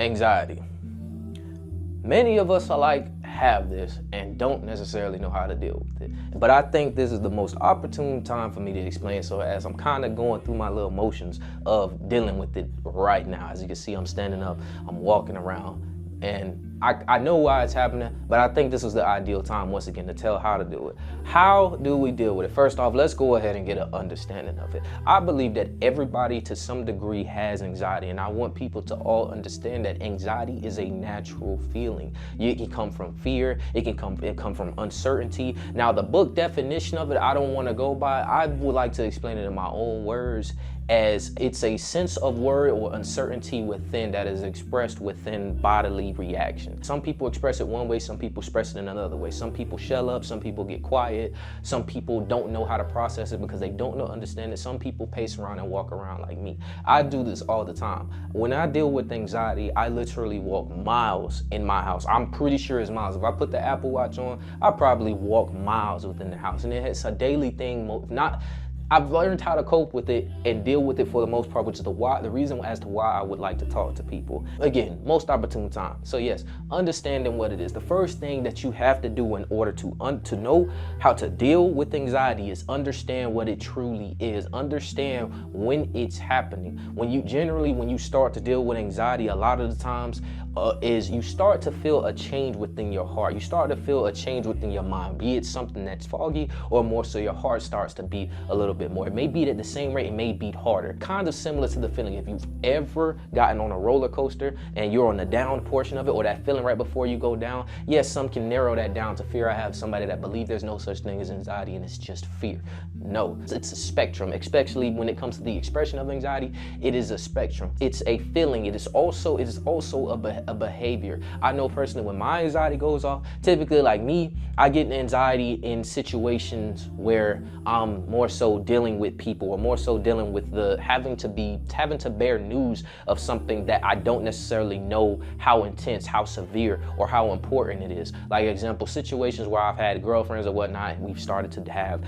Anxiety. Many of us have this and don't necessarily know how to deal with it. But I think this is the most opportune time for me to explain. So as I'm kind of going through my little motions of dealing with it right now, as you can see, I'm standing up, I'm walking around, and I know why it's happening, but I think this is the ideal time once again to tell how to do it. How do we deal with it? First off, let's go ahead and get an understanding of it. I believe that everybody to some degree has anxiety, and I want people to all understand that anxiety is a natural feeling. It can come from fear, it can come from uncertainty. Now, the book definition of it, I don't want to go by. I would like to explain it in my own words, as it's a sense of worry or uncertainty within that is expressed within bodily reaction. Some people express it one way, some people express it in another way. Some people shell up, some people get quiet, some people don't know how to process it because they don't understand it. Some people pace around and walk around like me. I do this all the time. When I deal with anxiety, I literally walk miles in my house. I'm pretty sure it's miles. If I put the Apple Watch on, I probably walk miles within the house. And it's a daily thing, I've learned how to cope with it and deal with it for the most part, which is the reason as to why I would like to talk to people. Again, most opportune time. So yes, understanding what it is. The first thing that you have to do in order to know how to deal with anxiety is understand what it truly is. Understand when it's happening. When you start to deal with anxiety, a lot of the times is you start to feel a change within your heart. You start to feel a change within your mind, be it something that's foggy or more so your heart starts to beat a little bit more. It may beat at the same rate, it may beat harder. Kind of similar to the feeling if you've ever gotten on a roller coaster and you're on the down portion of it, or that feeling right before you go down. Yes, some can narrow that down to fear. I have somebody that believes there's no such thing as anxiety and it's just fear. No, it's a spectrum, especially when it comes to the expression of anxiety. It is a spectrum. It's a feeling. It is also a behavior. I know personally when my anxiety goes off, typically like me, I get anxiety in situations where I'm more so dealing with people, or more so dealing with the having to bear news of something that I don't necessarily know how intense, how severe, or how important it is. Like example, situations where I've had girlfriends or whatnot, and we've started to have,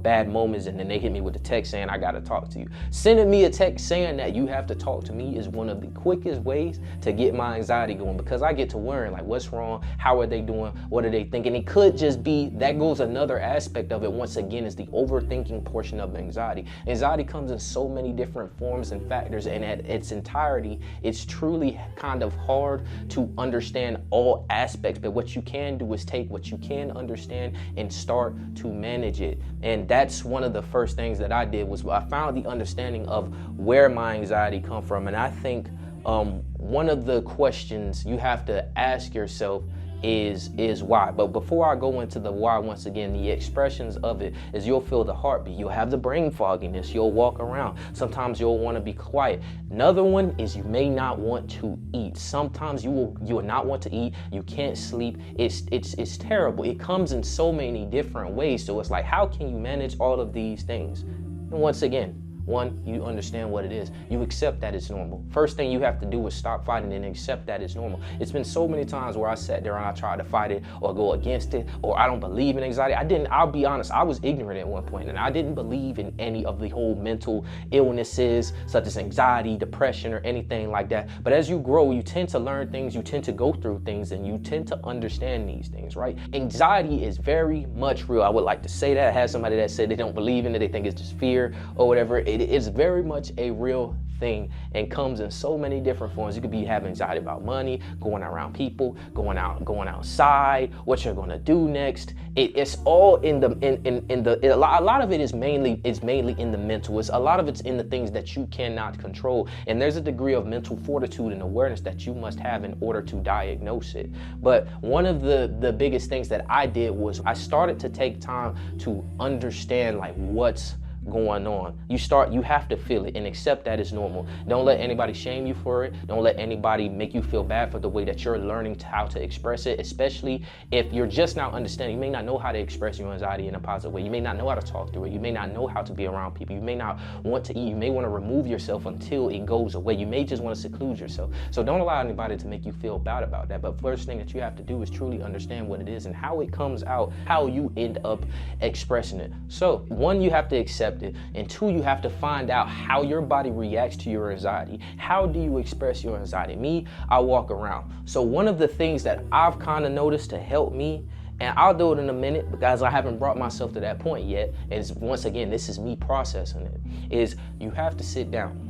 bad moments, and then they hit me with a text saying, I gotta talk to you. Sending me a text saying that you have to talk to me is one of the quickest ways to get my anxiety going, because I get to worrying like, what's wrong? How are they doing? What are they thinking? It could just be, that goes another aspect of it once again, is the overthinking portion of anxiety. Anxiety comes in so many different forms and factors, and at its entirety, it's truly kind of hard to understand all aspects, but what you can do is take what you can understand and start to manage it. And that's one of the first things that I did, was I found the understanding of where my anxiety come from. And I think one of the questions you have to ask yourself is why. But before I go into the why, once again, the expressions of it is you'll feel the heartbeat, you'll have the brain fogginess, you'll walk around, sometimes you'll want to be quiet. Another one is you may not want to eat. Sometimes you will not want to eat, you can't sleep. It's terrible. It comes in so many different ways. So it's like, how can you manage all of these things? And once again, one, you understand what it is. You accept that it's normal. First thing you have to do is stop fighting and accept that it's normal. It's been so many times where I sat there and I tried to fight it or go against it, or I don't believe in anxiety. I'll be honest, I was ignorant at one point, and I didn't believe in any of the whole mental illnesses such as anxiety, depression, or anything like that. But as you grow, you tend to learn things, you tend to go through things, and you tend to understand these things, right? Anxiety is very much real. I would like to say that. I had somebody that said they don't believe in it, they think it's just fear or whatever. It is very much a real thing and comes in so many different forms. You could be having anxiety about money, going around people, going outside, what you're gonna do next. It's all in a lot of it is mainly in the mental. A lot of it's in the things that you cannot control. And there's a degree of mental fortitude and awareness that you must have in order to diagnose it. But one of the biggest things that I did was I started to take time to understand like what's going on. You have to feel it and accept that it's normal. Don't let anybody shame you for it. Don't let anybody make you feel bad for the way that you're learning how to express it, especially if you're just now understanding. You may not know how to express your anxiety in a positive way. You may not know how to talk through it. You may not know how to be around people. You may not want to eat. You may want to remove yourself until it goes away. You may just want to seclude yourself. So don't allow anybody to make you feel bad about that. But first thing that you have to do is truly understand what it is and how it comes out, how you end up expressing it. So one, you have to accept accept it. And two, you have to find out how your body reacts to your anxiety. How do you express your anxiety? Me, I walk around. So one of the things that I've kind of noticed to help me, and I'll do it in a minute because I haven't brought myself to that point yet, is once again, this is me processing it, is you have to sit down.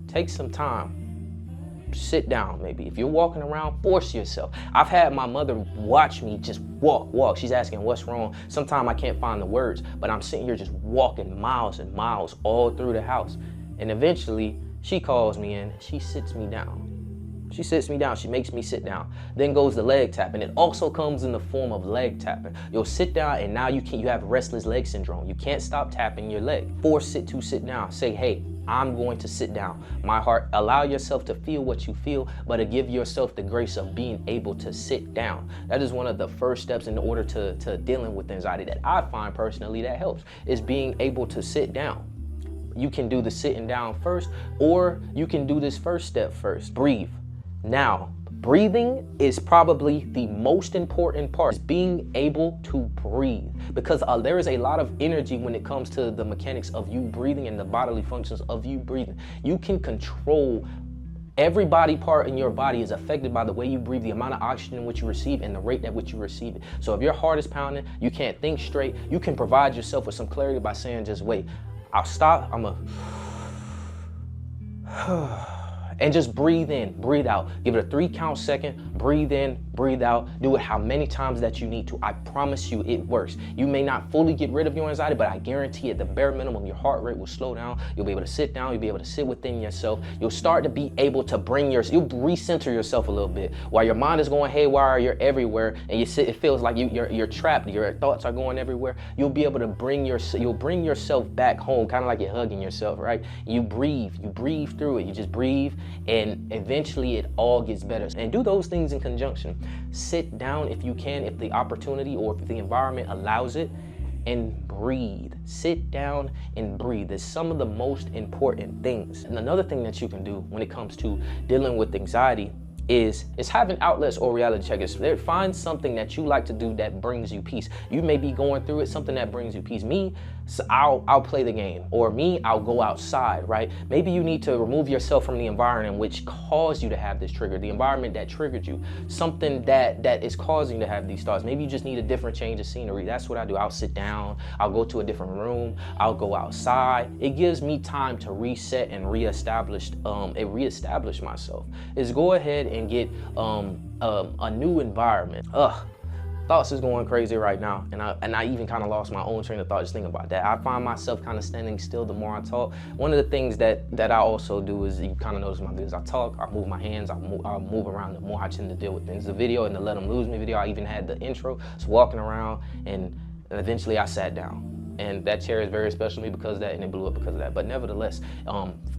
Take some time. Sit down, maybe. If you're walking around, force yourself. I've had my mother watch me just walk. She's asking what's wrong. Sometimes I can't find the words, but I'm sitting here just walking miles and miles all through the house. And eventually she calls me in, she sits me down. She sits me down, she makes me sit down. Then goes the leg tapping. It also comes in the form of leg tapping. You'll sit down and now you have restless leg syndrome. You can't stop tapping your leg. Force it to sit down. Say, hey, I'm going to sit down. My heart, allow yourself to feel what you feel, but to give yourself the grace of being able to sit down. That is one of the first steps in order to dealing with anxiety that I find personally that helps, is being able to sit down. You can do the sitting down first, or you can do this first step first. Breathe. Now, breathing is probably the most important part, is being able to breathe, because there is a lot of energy when it comes to the mechanics of you breathing and the bodily functions of you breathing. You can control every body part in your body is affected by the way you breathe, the amount of oxygen in which you receive, and the rate at which you receive it. So if your heart is pounding, you can't think straight, you can provide yourself with some clarity by saying, just wait, I'll stop, and just breathe in, breathe out. Give it a 3 count second, breathe in, breathe out. Do it how many times that you need to. I promise you it works. You may not fully get rid of your anxiety, but I guarantee at the bare minimum, your heart rate will slow down. You'll be able to sit down. You'll be able to sit within yourself. You'll start to be able to you'll recenter yourself a little bit. While your mind is going haywire, you're everywhere, and it feels like you're trapped. Your thoughts are going everywhere. You'll be able to bring yourself back home, kind of like you're hugging yourself, right? You breathe through it. You just breathe, and eventually it all gets better. And do those things in conjunction. Sit down if you can, if the opportunity or if the environment allows it, and breathe. Sit down and breathe. It's some of the most important things. And another thing that you can do when it comes to dealing with anxiety is having outlets or reality checkers. Find something that you like to do that brings you peace. You may be going through it, something that brings you peace. Me, so I'll play the game, or me, I'll go outside, right? Maybe you need to remove yourself from the environment which caused you to have this trigger, the environment that triggered you, something that is causing you to have these thoughts. Maybe you just need a different change of scenery. That's what I do. I'll sit down, I'll go to a different room, I'll go outside. It gives me time to reset and reestablish myself. Is go ahead and get a new environment. Thoughts is going crazy right now, and I even kind of lost my own train of thought just thinking about that. I find myself kind of standing still the more I talk. One of the things that I also do is, you kind of notice my videos, I talk, I move my hands, I'll move around. The more I tend to deal with things. The video and the Let Them Lose Me video, I even had the intro, so walking around, and eventually I sat down. And that chair is very special to me because of that, and it blew up because of that. But nevertheless,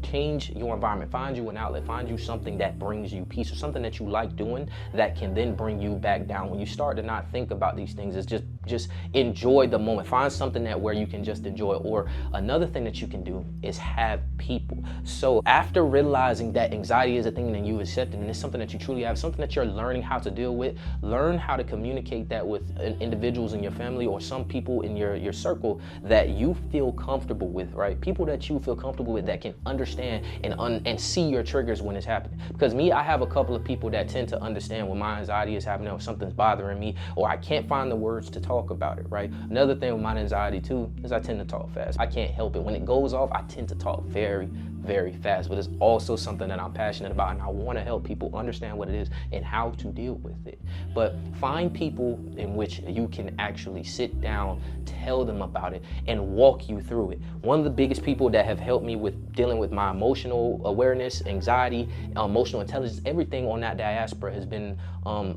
change your environment. Find you an outlet. Find you something that brings you peace, or something that you like doing that can then bring you back down. When you start to not think about these things, it's just enjoy the moment. Find something where you can just enjoy it. Or another thing that you can do is have people. So after realizing that anxiety is a thing that you accept, and it's something that you truly have, something that you're learning how to deal with, learn how to communicate that with individuals in your family or some people in your circle that you feel comfortable with, right? People that you feel comfortable with that can understand and see your triggers when it's happening. Because me, I have a couple of people that tend to understand when my anxiety is happening, or something's bothering me, or I can't find the words to talk about it, right? Another thing with my anxiety too is I tend to talk fast. I can't help it. When it goes off, I tend to talk very, very fast, but it's also something that I'm passionate about, and I want to help people understand what it is and how to deal with it. But find people in which you can actually sit down, tell them about it, and walk you through it. One of the biggest people that have helped me with dealing with my emotional awareness, anxiety, emotional intelligence, everything on that diaspora has been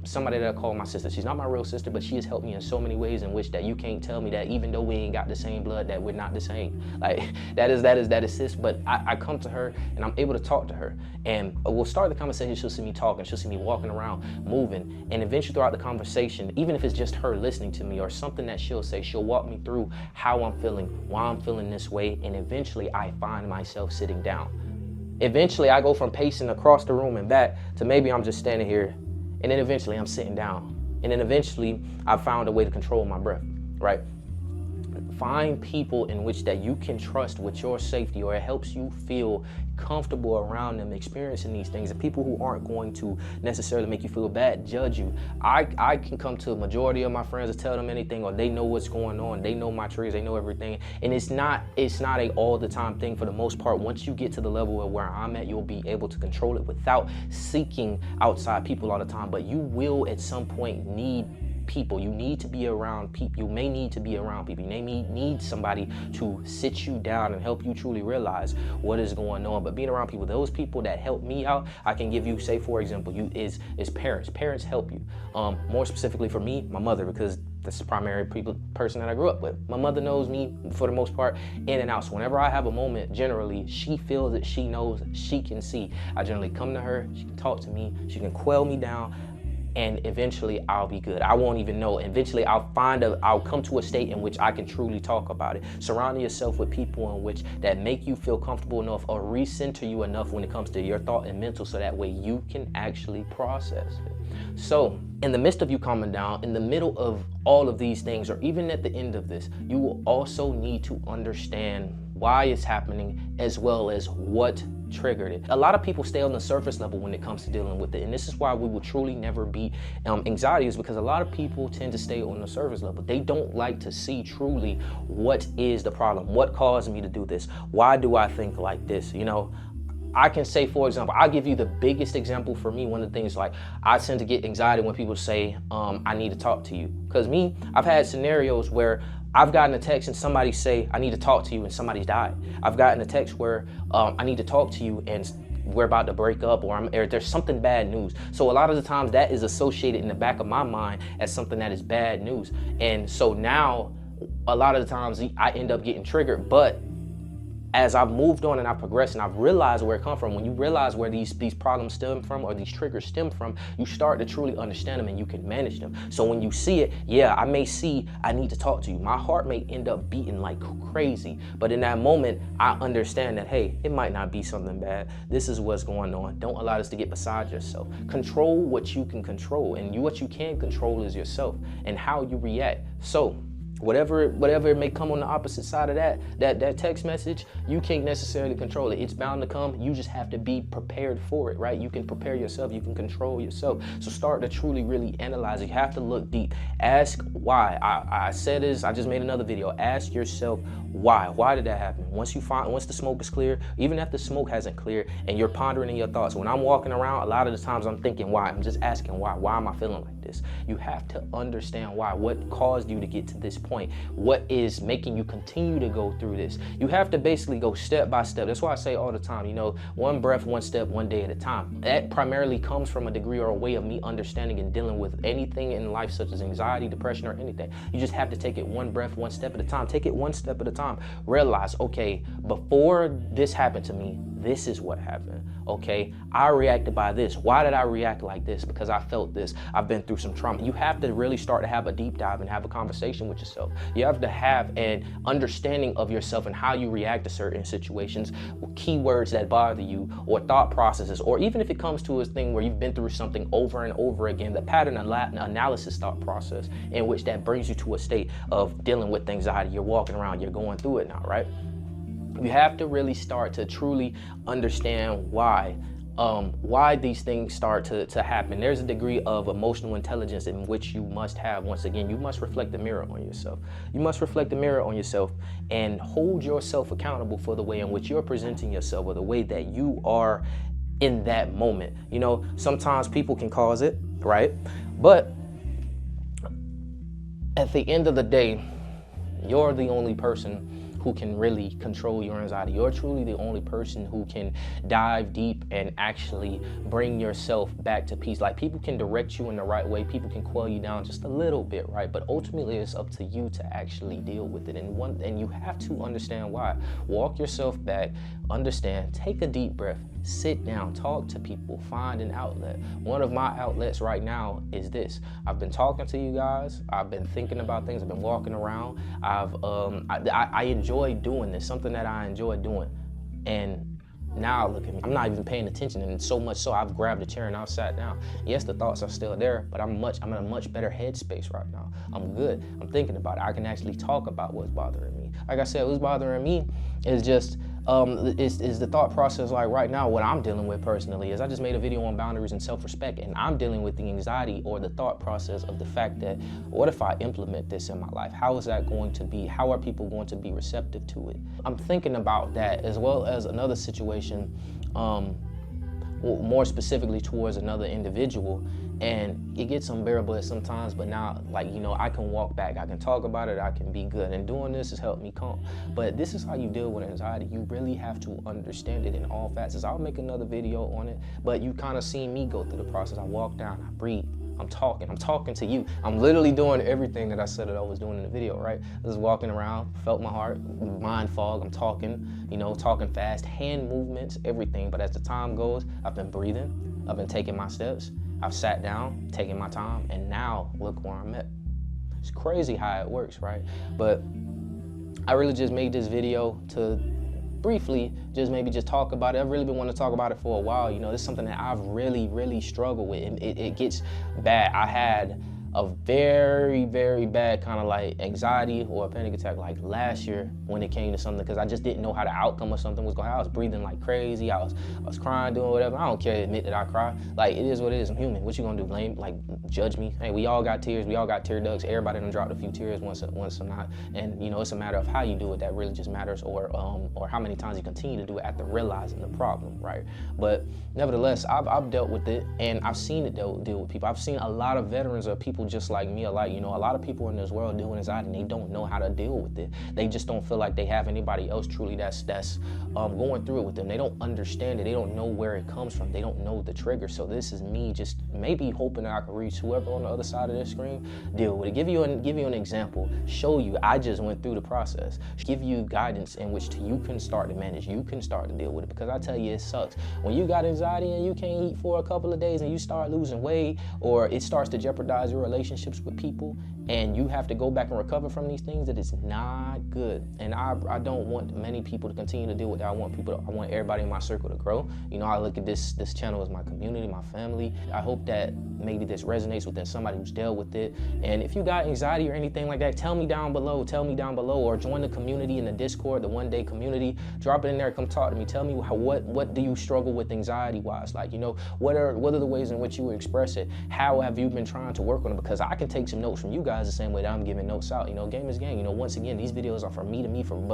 somebody that I call my sister. She's not my real sister, but she has helped me in so many ways in which that you can't tell me that even though we ain't got the same blood, that we're not the same. Like that is sis. But I come to her and I'm able to talk to her, and we'll start the conversation. She'll see me talking, she'll see me walking around, moving, and eventually throughout the conversation, even if it's just her listening to me or something that she'll say, she'll walk me through how I'm feeling, why I'm feeling this way, and eventually I find myself sitting down. Eventually I go from pacing across the room and back to maybe I'm just standing here, and then eventually I'm sitting down, and then eventually I found a way to control my breath, right? Find people in which that you can trust with your safety, or it helps you feel comfortable around them experiencing these things, and people who aren't going to necessarily make you feel bad, judge you. I can come to a majority of my friends and tell them anything, or they know what's going on, they know my triggers, they know everything, and it's not a all the time thing. For the most part, once you get to the level of where I'm at, you'll be able to control it without seeking outside people all the time. But you will at some point need people. You need to be around people. You may need to be around people. You may need somebody to sit you down and help you truly realize what is going on. But being around people, those people that help me out, I can give you, say for example, is parents. Parents help you. More specifically for me, my mother, because that's the primary person that I grew up with. My mother knows me for the most part in and out. So whenever I have a moment, generally she feels it, she knows, she can see. I generally come to her, she can talk to me, she can quell me down, and eventually I'll be good. I won't even know. Eventually I'll come to a state in which I can truly talk about it. Surrounding yourself with people in which that make you feel comfortable enough or recenter you enough when it comes to your thought and mental, so that way you can actually process it. So in the midst of you calming down, in the middle of all of these things, or even at the end of this, you will also need to understand why it's happening, as well as what triggered it. A lot of people stay on the surface level when it comes to dealing with it, and this is why we will truly never beat anxiety, is because a lot of people tend to stay on the surface level. They don't like to see truly what is the problem, what caused me to do this, why do I think like this. I can say, for example, I'll give you the biggest example for me. One of the things, like, I tend to get anxiety when people say, I need to talk to you. Because I've had scenarios where I've gotten a text and somebody say, I need to talk to you, and somebody's died. I've gotten a text where I need to talk to you and we're about to break up, or there's something bad news. So a lot of the times that is associated in the back of my mind as something that is bad news. And so now a lot of the times I end up getting triggered, but as I've moved on and I've progressed and I've realized where it comes from, when you realize where these problems stem from, or these triggers stem from, you start to truly understand them and you can manage them. So when you see it, I may see I need to talk to you. My heart may end up beating like crazy, but in that moment, I understand that, hey, it might not be something bad. This is what's going on. Don't allow this to get beside yourself. Control what you can control, and what you can control is yourself and how you react. So whatever it may come on the opposite side of that text message, you can't necessarily control it. It's bound to come. You just have to be prepared for it, right? You can prepare yourself. You can control yourself. So start to truly, really analyze it. You have to look deep. Ask why. I said this. I just made another video. Ask yourself why. Why did that happen? Once the smoke is clear, even if the smoke hasn't cleared, and you're pondering in your thoughts. When I'm walking around, a lot of the times I'm thinking why. I'm just asking why. Why am I feeling like this? You have to understand why. What caused you to get to this point? What is making you continue to go through this? You have to basically go step by step. That's why I say all the time, one breath, one step, one day at a time. That primarily comes from a degree or a way of me understanding and dealing with anything in life, such as anxiety, depression, or anything. You just have to take it one breath, one step at a time. Take it one step at a time. Realize, okay, before this happened to me, this is what happened. Okay, I reacted by this. Why did I react like this? Because I felt this. I've been through some trauma. You have to really start to have a deep dive and have a conversation with yourself. You have to have an understanding of yourself and how you react to certain situations, keywords that bother you, or thought processes, or even if it comes to a thing where you've been through something over and over again, the pattern analysis thought process, in which that brings you to a state of dealing with anxiety. You're walking around, you're going through it now, right? You have to really start to truly understand why these things start to happen. There's a degree of emotional intelligence in which you must have. Once again, you must reflect the mirror on yourself. You must reflect the mirror on yourself and hold yourself accountable for the way in which you're presenting yourself, or the way that you are in that moment. Sometimes people can cause it, right? But at the end of the day, you're the only person who can really control your anxiety. You're truly the only person who can dive deep and actually bring yourself back to peace. Like, people can direct you in the right way. People can quell you down just a little bit, right? But ultimately, it's up to you to actually deal with it. And you have to understand why. Walk yourself back, understand, take a deep breath, sit down, talk to people, find an outlet. One of my outlets right now is this. I've been talking to you guys. I've been thinking about things. I've been walking around. I enjoy doing this, something that I enjoy doing. And Now look at me. I'm not even paying attention, and so much so I've grabbed a chair and I've sat down. Yes, the thoughts are still there, but I'm in a much better headspace right now. I'm good. I'm thinking about it. I can actually talk about what's bothering me. Like I said, what's bothering me is just is the thought process. Like right now, what I'm dealing with personally is I just made a video on boundaries and self-respect, and I'm dealing with the anxiety or the thought process of the fact that, what if I implement this in my life? How is that going to be? How are people going to be receptive to it? I'm thinking about that, as well as another situation, more specifically towards another individual, and it gets unbearable at sometimes, but now, like, you know, I can walk back, I can talk about it, I can be good, and doing this has helped me calm. But this is how you deal with anxiety. You really have to understand it in all facets. I'll make another video on it, but you kind of seen me go through the process. I walk down, I breathe, I'm talking to you. I'm literally doing everything that I said that I was doing in the video, right? I was walking around, felt my heart, mind fog, I'm talking, you know, talking fast, hand movements, everything. But as the time goes, I've been breathing, I've been taking my steps, I've sat down, taking my time, and now look where I'm at. It's crazy how it works, right? But I really just made this video to briefly just talk about it. I've really been wanting to talk about it for a while. You know, this is something that I've really struggled with, and it gets bad. I had a very bad kind of like anxiety or a panic attack like last year when it came to something, because I just didn't know how the outcome of something was going. I was breathing like crazy. I was crying, doing whatever. I don't care to admit that I cry. Like, it is what it is. I'm human. What you gonna do? Blame? Like, judge me? Hey, we all got tears. We all got tear ducts. Everybody done dropped a few tears once or not. And you know, it's a matter of how you do it that really just matters, or how many times you continue to do it after realizing the problem, right? But nevertheless, I've dealt with it, and I've seen it deal with people. I've seen a lot of veterans or people just like me alike. You know, a lot of people in this world deal with anxiety, and they don't know how to deal with it. They just don't feel like they have anybody else truly that's going through it with them. They don't understand it. They don't know where it comes from. They don't know the trigger. So this is me just maybe hoping that I can reach whoever on the other side of this screen, deal with it. Give you an example, show you I just went through the process, give you guidance in which you can start to manage, you can start to deal with it. Because I tell you, it sucks when you got anxiety and you can't eat for a couple of days and you start losing weight, or it starts to jeopardize your relationships with people, and you have to go back and recover from these things. That is not good. And I don't want many people to continue to deal with that. I want everybody in my circle to grow. You know, I look at this channel as my community, my family. I hope that maybe this resonates within somebody who's dealt with it. And if you got anxiety or anything like that, tell me down below, or join the community in the Discord, the One Day community. Drop it in there, come talk to me. Tell me what do you struggle with anxiety wise? Like, you know, what are the ways in which you express it? How have you been trying to work on it? Because I can take some notes from you guys the same way that I'm giving notes out. You know, game is game. You know, once again, these videos are from me to me, from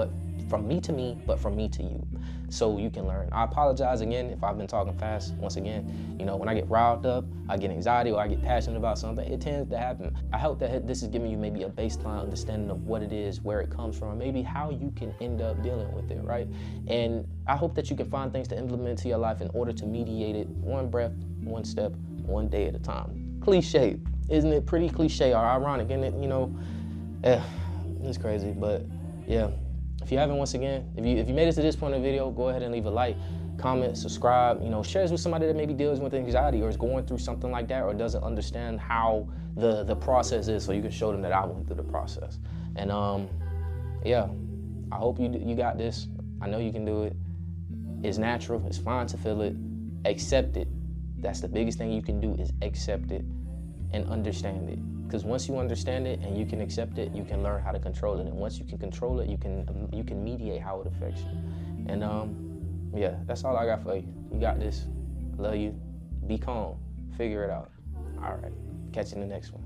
me to me, but from me to you, so you can learn. I apologize again if I've been talking fast. Once again, you know, when I get riled up, I get anxiety, or I get passionate about something, it tends to happen. I hope that this is giving you maybe a baseline understanding of what it is, where it comes from, maybe how you can end up dealing with it, right? And I hope that you can find things to implement to your life in order to mediate it, one breath, one step, one day at a time. Cliche, isn't it? Pretty cliche or ironic, isn't it? You know, it's crazy, but yeah. If you haven't, once again, if you made it to this point in the video, go ahead and leave a like, comment, subscribe. You know, share this with somebody that maybe deals with anxiety or is going through something like that, or doesn't understand how the process is, so you can show them that I went through the process. And yeah, I hope you got this. I know you can do it. It's natural. It's fine to feel it. Accept it. That's the biggest thing you can do, is accept it and understand it. Because once you understand it and you can accept it, you can learn how to control it. And once you can control it, you can mediate how it affects you. And yeah, that's all I got for you. You got this. I love you. Be calm. Figure it out. All right. Catch you in the next one.